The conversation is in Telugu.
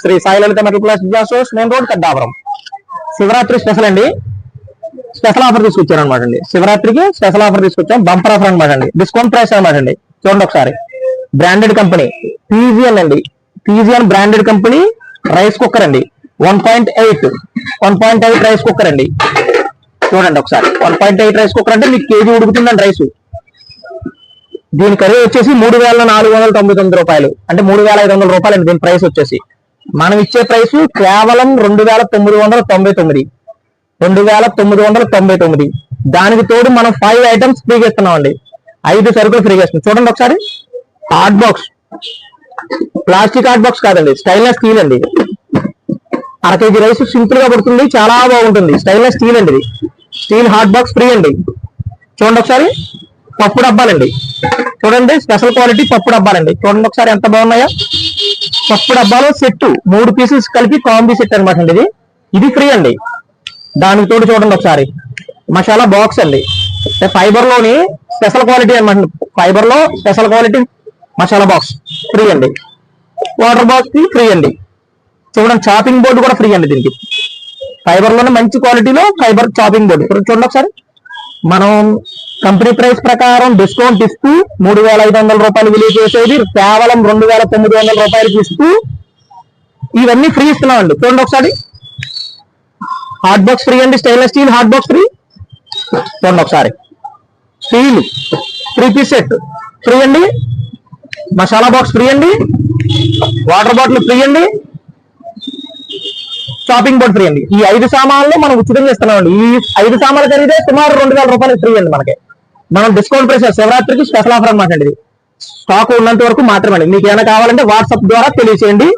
Shri Sai Lalitha metal plastic glass main road Kaddapuram. Shivaratri special అండి, స్పెషల్ ఆఫర్ తీసుకొచ్చారు అనమాట అండి. శివరాత్రికి స్పెషల్ ఆఫర్ తీసుకొచ్చాం, బంపర్ ఆఫర్ అనమాట అండి, డిస్కౌంట్ ప్రైస్ అనమాట అండి. చూడండి ఒకసారి, బ్రాండెడ్ కంపెనీ పీజియన్ అండి, Pigeon branded company rice cooker అండి, 1.8 రైస్ కుక్కర్ అండి. చూడండి ఒకసారి, 1.8 రైస్ కుక్కర్ అంటే మీకు కేజీ ఉడుకుతుందండి రైస్. దీని ఖరీదు వచ్చేసి 3,499 రూపాయలు, అంటే 3,500 రూపాయలు అండి దీని ప్రైస్ వచ్చేసి. మనం ఇచ్చే ప్రైస్ కేవలం 2,999. దానికి తోడు మనం 5 ఐటమ్స్ ఫ్రీగా ఇస్తున్నాం అండి, 5 సరుకులు ఫ్రీగా ఇస్తున్నాం. చూడండి ఒకసారి, hot box, plastic hot box కాదండి, స్టైన్లెస్ స్టీల్ అండి. 1 kg రైస్ సింపుల్ గా పడుతుంది, చాలా బాగుంటుంది. స్టైన్లెస్ స్టీల్ అండి, ఇది స్టీల్ హాట్ బాక్స్ ఫ్రీ అండి. చూడండి ఒకసారి, పప్పు డబ్బాలండి, చూడండి స్పెషల్ క్వాలిటీ పప్పు డబ్బాలండి. చూడండి ఒకసారి ఎంత బాగున్నాయో. పప్పు డబ్బాలో సెట్ 3 పీసెస్ కలిపి కాంబీ సెట్ అనమాట అండి. ఇది ఫ్రీ అండి. దానికి తోడు చూడండి ఒకసారి, మసాలా బాక్స్ అండి, ఫైబర్ లోని స్పెషల్ క్వాలిటీ అనమాట. ఫైబర్ లో special quality masala box free అండి. వాటర్ బాక్స్ ఫ్రీ అండి. చూడండి, చాపింగ్ బోర్డు కూడా ఫ్రీ అండి దీనికి. ఫైబర్ లోనే మంచి క్వాలిటీలో ఫైబర్ చాపింగ్ బోర్డు. చూడండి ఒకసారి, మనం కంపెనీ ప్రైస్ ప్రకారం డిస్కౌంట్ ఇస్తూ 3,500 రూపాయలు విలువ చేసేది కేవలం 2,900 రూపాయలకి ఇస్తూ ఇవన్నీ ఫ్రీ ఇస్తున్నామండి. చూడండి ఒకసారి, హాట్ బాక్స్ ఫ్రీ అండి, stainless steel hot box free. చూడండి ఒకసారి, స్టీల్ 3 పీస్ సెట్ ఫ్రీ అండి, మసాలా బాక్స్ ఫ్రీ అండి, వాటర్ బాటిల్ ఫ్రీ అండి, షాపింగ్ బోర్డ్ ఫ్రీ అండి. ఈ 5 సామాన్లు మనం ఉచితంగా ఇస్తున్నామండి. ఈ 5 సామాన్లు ఖరీదే సుమారు 2,000 రూపాయలు ఫ్రీ అండి మనకి. మనం డిస్కౌంట్ ప్రైస్ శివరాత్రికి స్పెషల్ ఆఫర్ అనమాట అండి. ఇది స్టాక్ ఉన్నంత వరకు మాత్రమే. మీకు ఏమైనా కావాలంటే వాట్సాప్ ద్వారా తెలియచేయండి.